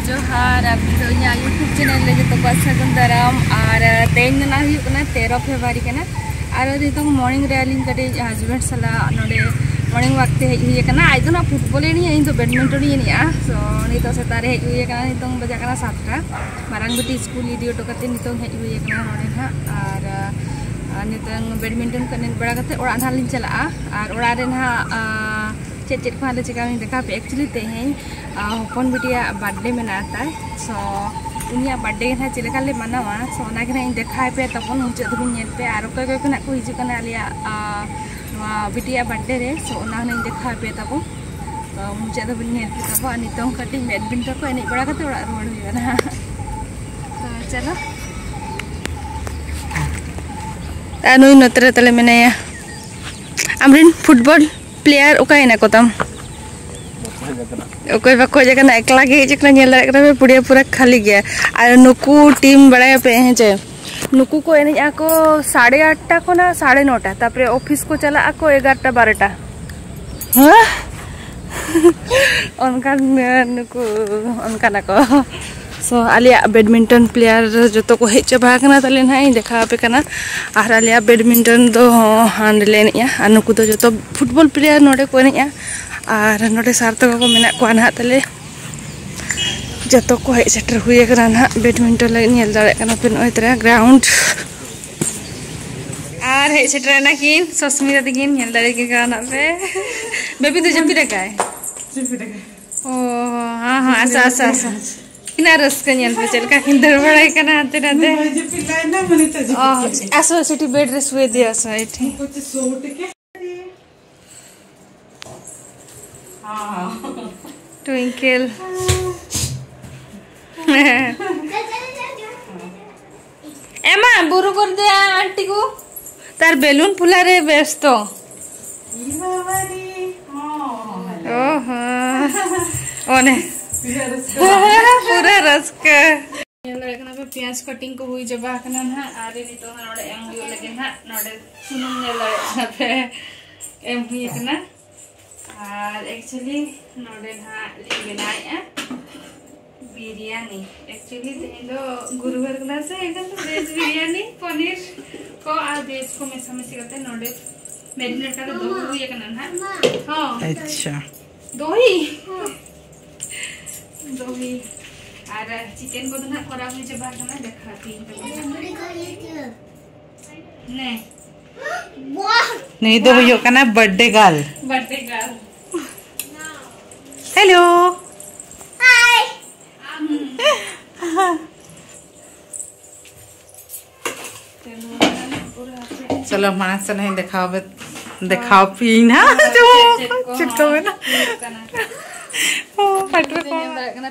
जोहार YouTube channel ले जो सगुन दाराम और तेन 13 फेब्रुआरी कना और नितो मॉर्निंग रे आलिन कटे हस्बैंड सला नोडे मॉर्निंग वॉक ते हेज कना आज ना फुटबॉल इन तो बैडमिंटन इनिया सो नितो सेता रे हेज कना नितो बजा कना 7टा मारांग बेटी स्कूल इदी ऑटो कते नितो हेज कना नोडे ना और नितो बैडमिंटन कने बड़ा कते ओरा ना लिन चला और ओरा रे ना चेक को हाले चिका देखा पे एक्चुअली तेहें हपन बिटिया बर्थडे मेनाता सो उनिया बर्थडे ना चिलेका ले मनावा सो ना के इन देखा पे तपन मुझे धुन नेल पे और कोई कोई को हिजु कना आलिया बिटिया बर्थडे रे सो ना इन देखा पे तपन तो मुझे धुन नेल पे तपन नितों कटी बैडमिंटन को एने बड़ा कते ओड़ा रोड हुइना तो चलो तानुई नतरे तले मेनाया आमरिन फुटबॉल प्लेयर ओकायना कोतम ओकय बाको जगना एकला गे जकना नेल दारे पुड़िया पूरा खाली गया और नुकू टीम बड़ा पे हैं जे नुकू को एने आको 8:30 को ना 9:30 तापरे ऑफिस को चला आको 11टा 12टा हां उनका नुकू उनका ना को सो आलिया बैडमिंटन प्लेयर जो तो को हेच भागना तले ना देखा पे कना और आलिया बैडमिंटन दो हांडलेनिया और नुकू तो जो तो फुटबॉल प्लेयर नोडे को एनिया और नोडे सार्थक को मेना को ना तले जतो को हेच सेटर हुए कना ना बैडमिंटन ले नेल दाड़े कना पे नोय तरा ग्राउंड और हेच सेटर ना किन सस्मिता दिगिन नेल दाड़े के गाना पे बेबी तो जंपी रखा है ओ हां हां ऐसा इना रस्का नेल पे चल का किंदर बड़ाई कना आते रहते जे पिल्ला ना मने त आसो सिटी बेड रे सुए दिया सो एठी कुछ सोट के हां ट्विंकल एमा बुरु कर दे आंटी को तार बेलून फुला रे व्यस्त ई बाबारी हां ओहो ओने पूरा रस का लड़कना पे प्याज कटिंग को हुई जब आकना ना आरे नी तो नोडे एम हुई लगे ना नोडे सुनम ने लड़कना पे एम हुई कना और एक्चुअली नोडे ना ले बनाया बिरयानी एक्चुअली तेलो गुरुवार कना से एकदम वेज बिरयानी पनीर को आ वेज को मिसा मिसी करते नोडे मैरिनेट कर दो हुई कना ना हां अच्छा दही दही और चिकन को ना करा हुई जब आना दिखाती नहीं दो यो कना बर्थडे गर्ल हेलो हाय चलो मानस से नहीं दिखाओ पी ना जो चिपको में ना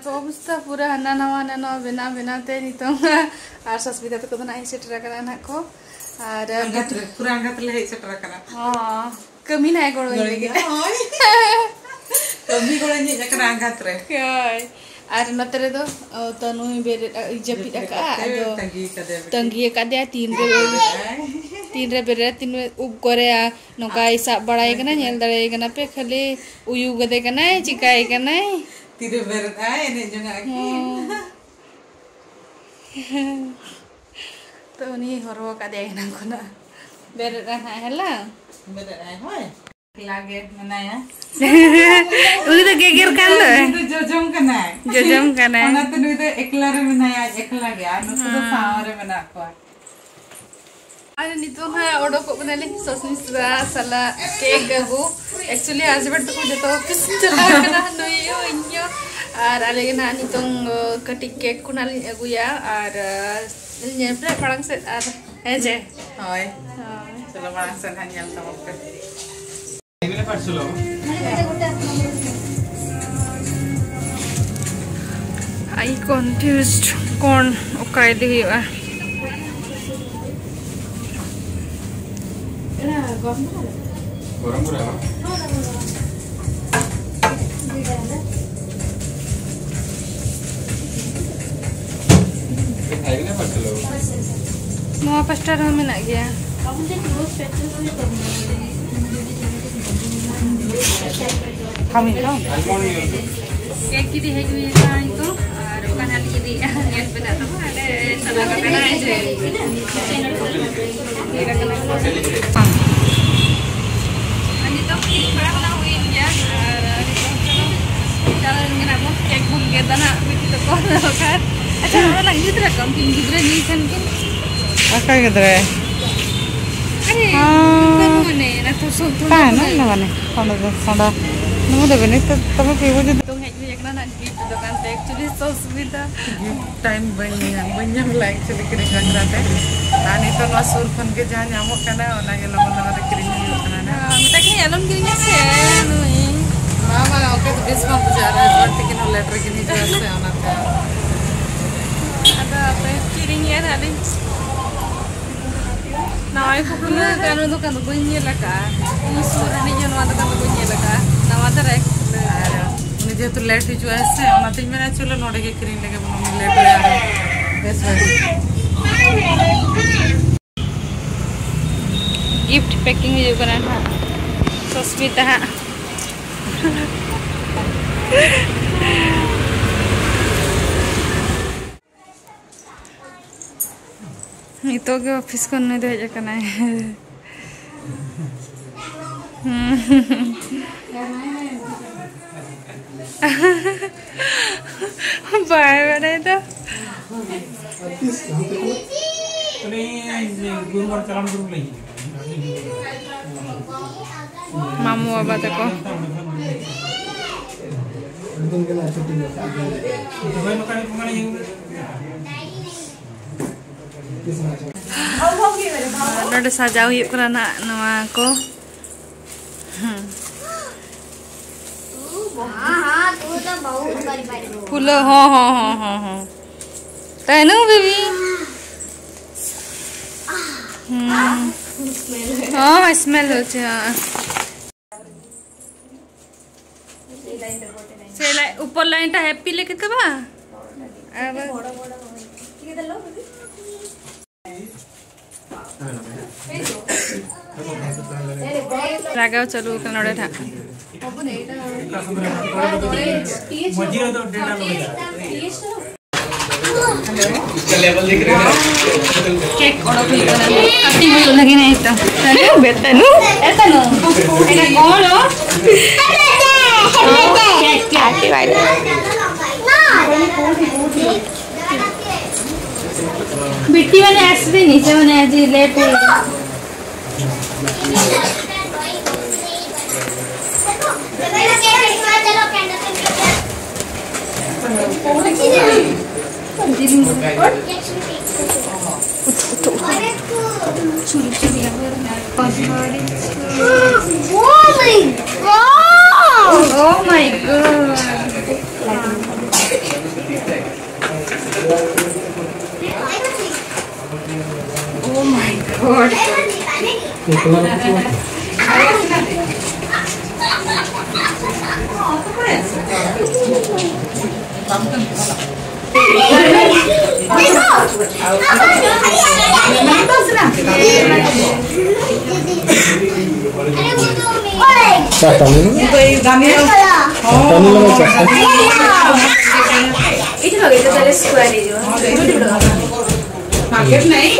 अवस्था पूरा हना नवा बना ते नितो और सस्मिता तो ना सेटर करा ना को और पूरा अंगत ले सेटर करा हां कमी ना गोड़ लगे कमी गोड़ नि जकरा अंगत रे और नतरे दो तनु बेरे जपी का तंगी का दे 3 रे बेरे 3 उब करे नोका हिसाब बड़ाई कना नेल दाड़े कना पे खाली उयु गदे कना चिकाई कना 3 बेरे आए ने जंगा तो नी हरो का दे ना कोना बेरे ना हला बेरे आए होय लागे मनाया उनी तो गेगर कान दो जोजम कना ओना तो नुई तो एकला रे मनाया एकला गया नुको तो सावरे मना को अरे नितो है ऑर्डर को बनाले सस्मिता सला केक गगु एक्चुअली हस्बैंड तो जतो ऑफिस चला कना नयो इन्यो और आले ना नितो कटी केक को नाली अगुया और नेप्रे पड़ंग से और है जे होय चलो पड़ंग से हनियल तमक एगले पार्सलो आई कंफ्यूज्ड कौन ओकाय दिया गरम पूरा खाइले पार्सलो मोआ पास्टा रो में ना गया अब मुझे क्लोज पेट्रोल में करना है हम केक की दी है तो और दुकान हाल की दी नेट पे जाता हूँ अरे साला का करना है जे ये रखना अनि तो बड़ा बना हुई इंडिया और चलो इंगना वो केक बुक के दाना बिटी तो कौन होगा अच्छा orang lagi gitu kan tim gidra ni kan apa gidra अरे kan mana na to so to kan na mana sada nemu debe ni tome pibo je तो है ये एकना ना गिफ्ट दुकान से एक्चुअली सो सुविधा गिफ्ट टाइम बन्याम ला एक्चुअली किरिंग रंगराते ani to no sur phone ke jahan nyamok kana ona ge logon logon kiring ni kana na mita kini alon kiring se no mama oke to bis ma puja ra berarti kino letter kini jase ona ka ada apa kiring ya tadi nah aku punya kan dukan to bunyi laka ini suara ni jono ada kan bunyi laka nama terek ni je to late ju aise ona tin mena cholo node ke kiring lege bono mi late ya bes bari gift packing juga kan Sosmita itu ke office kan itu aja kan bye bye itu mamu apa teko Ada sajau yuk kerana nama aku. Pula, ha. Tahu baby. हाँ smell हो ऊपर line टा happy लेके कबा अब रागाव चलो कन्नड़ था इसका लेवल दिख रहा है केक ऑर्डर भी करना कटिंग भी लगी नहीं तो तनु बेतनु एतनु एना कौन हो केक हैप्पी बर्थडे बिट्टी वाले ऐसे नीचे वाले आज लेट हो Oh my god. Oh my god. Market नहीं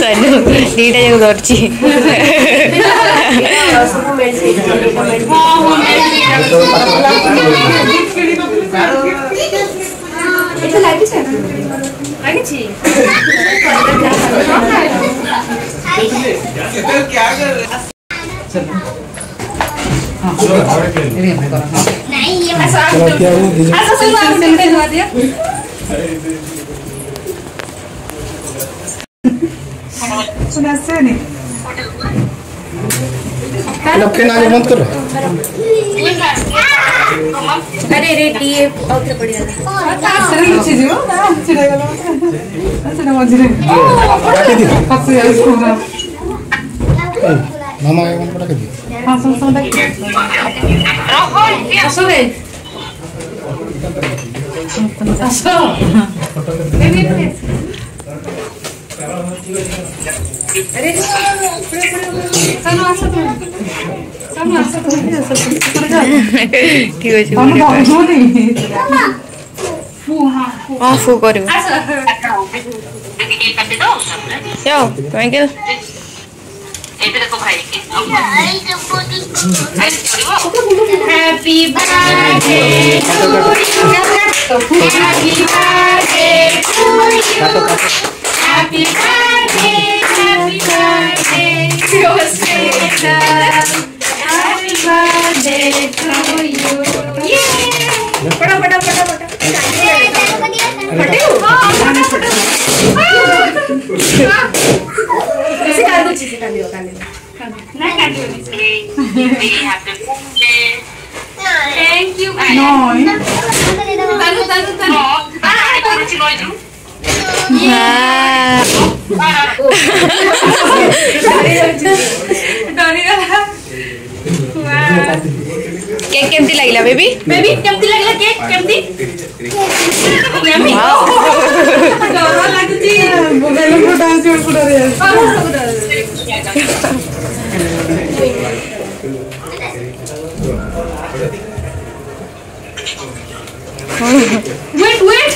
तनु दीटा जगह दौड़ची सुना से नहीं लपके ना मत करो अरे रेडी और बढ़िया सही चीज हो ना चिड़ेगा ना अच्छा ना मजे पास से इसको ना मामा का मन पड़ा के दी हां सुन देख असो रे असो नहीं फू कर Happy birthday to you. Happy birthday to you. Happy birthday, happy birthday, your Sita. Happy birthday to you. Yeah. Pata. Thank you. Cake केमती लागला बेबी केमती लागला केक केमती यम्मी डर लागुची मोबाइल में डांस कर रहे हैं वेट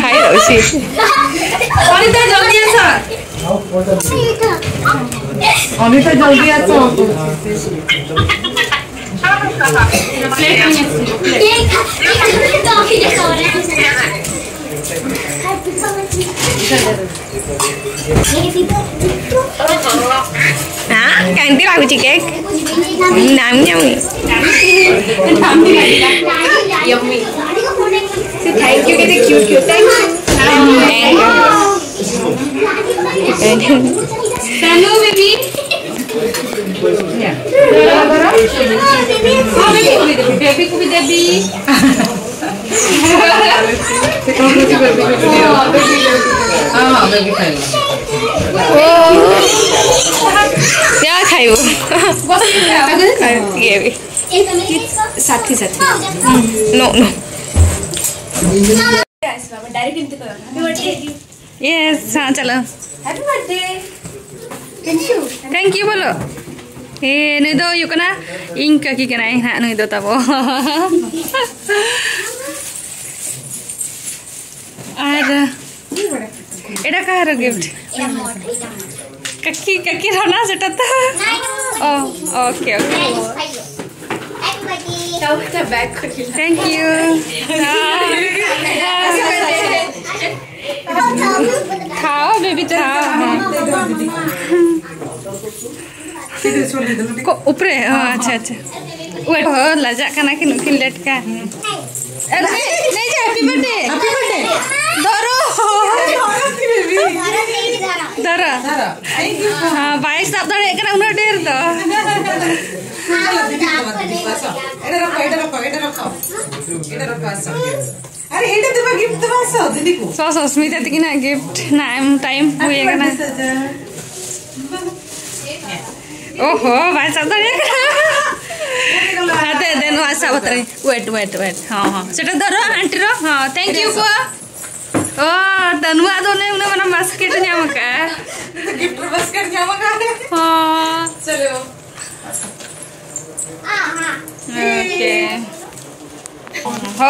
खाई होसी अनिता जल्दी आसा अनिता जल्दी आसो हाँ केमती लागुची केक नाम यम्मी थैंक यू केते cute thank you Tanu baby baby को भी देबी हां बेबी खाई क्या खाइबो ये भी साथी नो डायरेक्ट इनते करो हैप्पी बर्थडे यस हाँ चलो हैप्पी बर्थडे थैंक यू बोलो ए नुई दो यो कना इंग काकी कना हा नुई दो तबो आर एडा कारो गिफ्ट काकी रहना सेटा तो ओ ओके थैंक यू खाओ बेबी खाओ को ऊपरे अच्छा वेट हो लजा कना कि नुकिन लेट का अरे नहीं जा हैप्पी बर्थडे धरो धरो हां 22 साल धरे कना उना ढेर तो अरे हेडे देबा गिफ्ट देबा सो दीदी को सो स्मिता तक ना गिफ्ट टाइम हुए ना ओहो भाई सब धरे हाते देनो आशा बतरे वेट हां सेटा धरो आंटी रो हां थैंक यू को ओ तनुआ दो ने मना बास्केट न्यामका गिफ्ट बास्केट न्यामका हां चलो ओके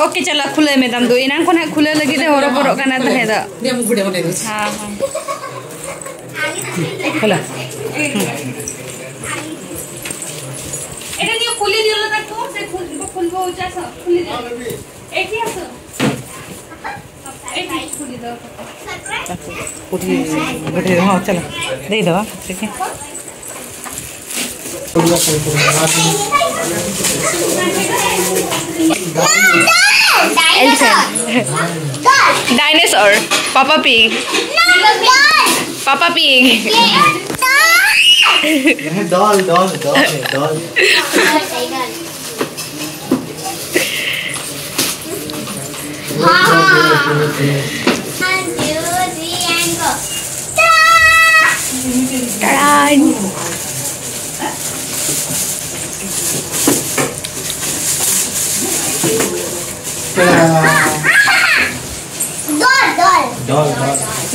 ओके चलो खुले में दम दो इना को ना खुले लगी दे होरो बरो कना दे द दे मु बुडे बोले हां खोला এটা নিয়ে খুলে দিও না তো সে খুলবো চাস খুলে দিও এটি আছে এটি খুলে দাও उठी बैठे हां चलो दे दो ठीक है elephant dinosaur papa pig doll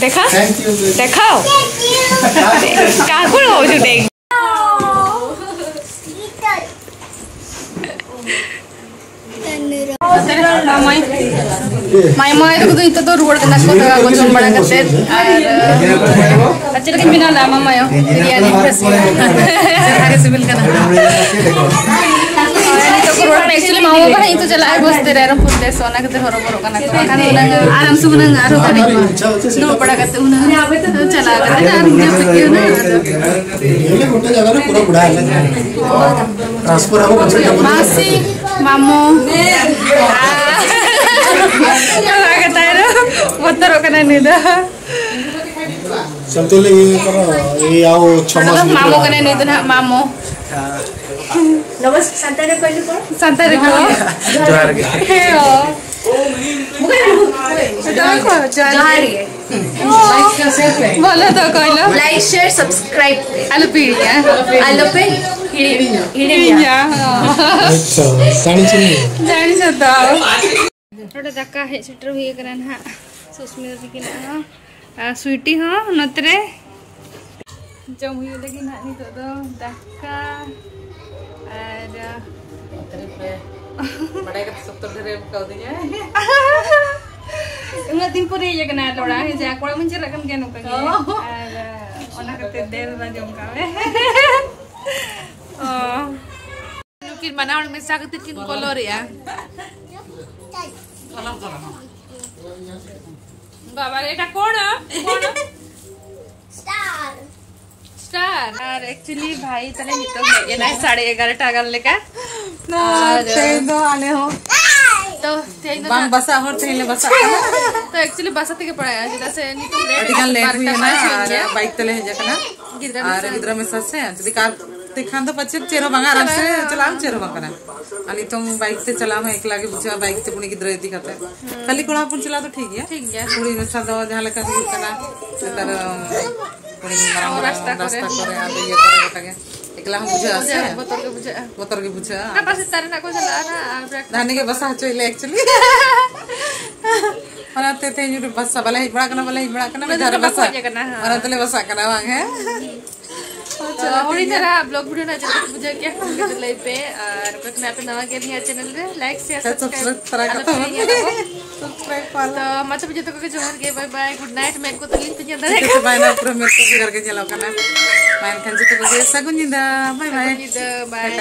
देखा थैंक यू देखाओ काकुल हो जो देख माय तो इतो तो रोड कना को तगा को चम बड़ा करते अच्छा लेकिन बिना लामा मायो बिरयानी आगे सिविल कना तो रोड में एक्चुअली मामा का ही तो चला है बस तेरे रम फुल सोना के हरो बरो कना तो खान आराम से उना आरो करे नो बड़ा करते उना चला करते आराम से पियो ना ये गोटे जगह रे पूरा बुढ़ा है ट्रांसफर हो मासी मामो मोतर कना निदा चलते ले ये करो ये आओ 6 मास मामो कना निदा ना मामो नमस्कार संताने कहले कोन संताने को जोहार के हे ओ देखो जोहार के बोलो तो कहलो लाइक शेयर सब्सक्राइब आलू पीड़िया आलो पे हिड़िया अच्छा साणी चिन्ह जानी सता थोड़ा दक्का है सेटर हुई करन हा सुस्मिता जी के ना स्वीटी हो नतरे जम हुई लगी ना नी तो दक्का और बड़े का सब तो ढेरे कह दिया उना दिन पूरे ये कना लोड़ा है जा कोड़ा मंचे रकम के नो कगे और ओना करते देर ना जम कावे कि मनाउन में सागत किन कलर या बाबा এটা কোন स्टार और एक्चुअली भाई तने नितो ये ना 11:30 टागल लेका ते दो आने हो तो तेन बांग बसा और तेले बसा तो एक्चुअली बसा के पड़ा है जदा से नितो अधिकान लेट हुई है ना बाइक तले है जकना और गिद्रा में ससे यदि कार दिखान तो पछे चेरो बांगा आराम से चलाओ चेरो बांगा अली तुम बाइक से चलाओ एक लागे बुझा बाइक से पुणी गिद्रा यदि खाते खाली कोड़ा पुन चला तो ठीक है पुड़ी में सादा जहां लगा कना तर पुणी रास्ता करे आ ये करे बटागे एकला हम बुझा से बोतर के बुझा ना बस तारे ना को चला ना धाने के बसा चले एक्चुअली बनाते थे जो बसा वाला ही बड़ा करना मैं घर बसा बनाते ले बसा करना वांग है तो होरी तरह ब्लॉग वीडियो ना चलते मुझे क्या लाइव पे और मैं पे नवा के लिए चैनल रे लाइक शेयर सब्सक्राइब सब्सक्राइब कर तो मतलब मुझे तो को जोहर के बाय बाय गुड नाइट मैं को तो लिंक पे अंदर देखो बाय ना पूरा मेरे को करके चलाओ करना मैं खंजे तो सगुन जिंदा बाय बाय बाय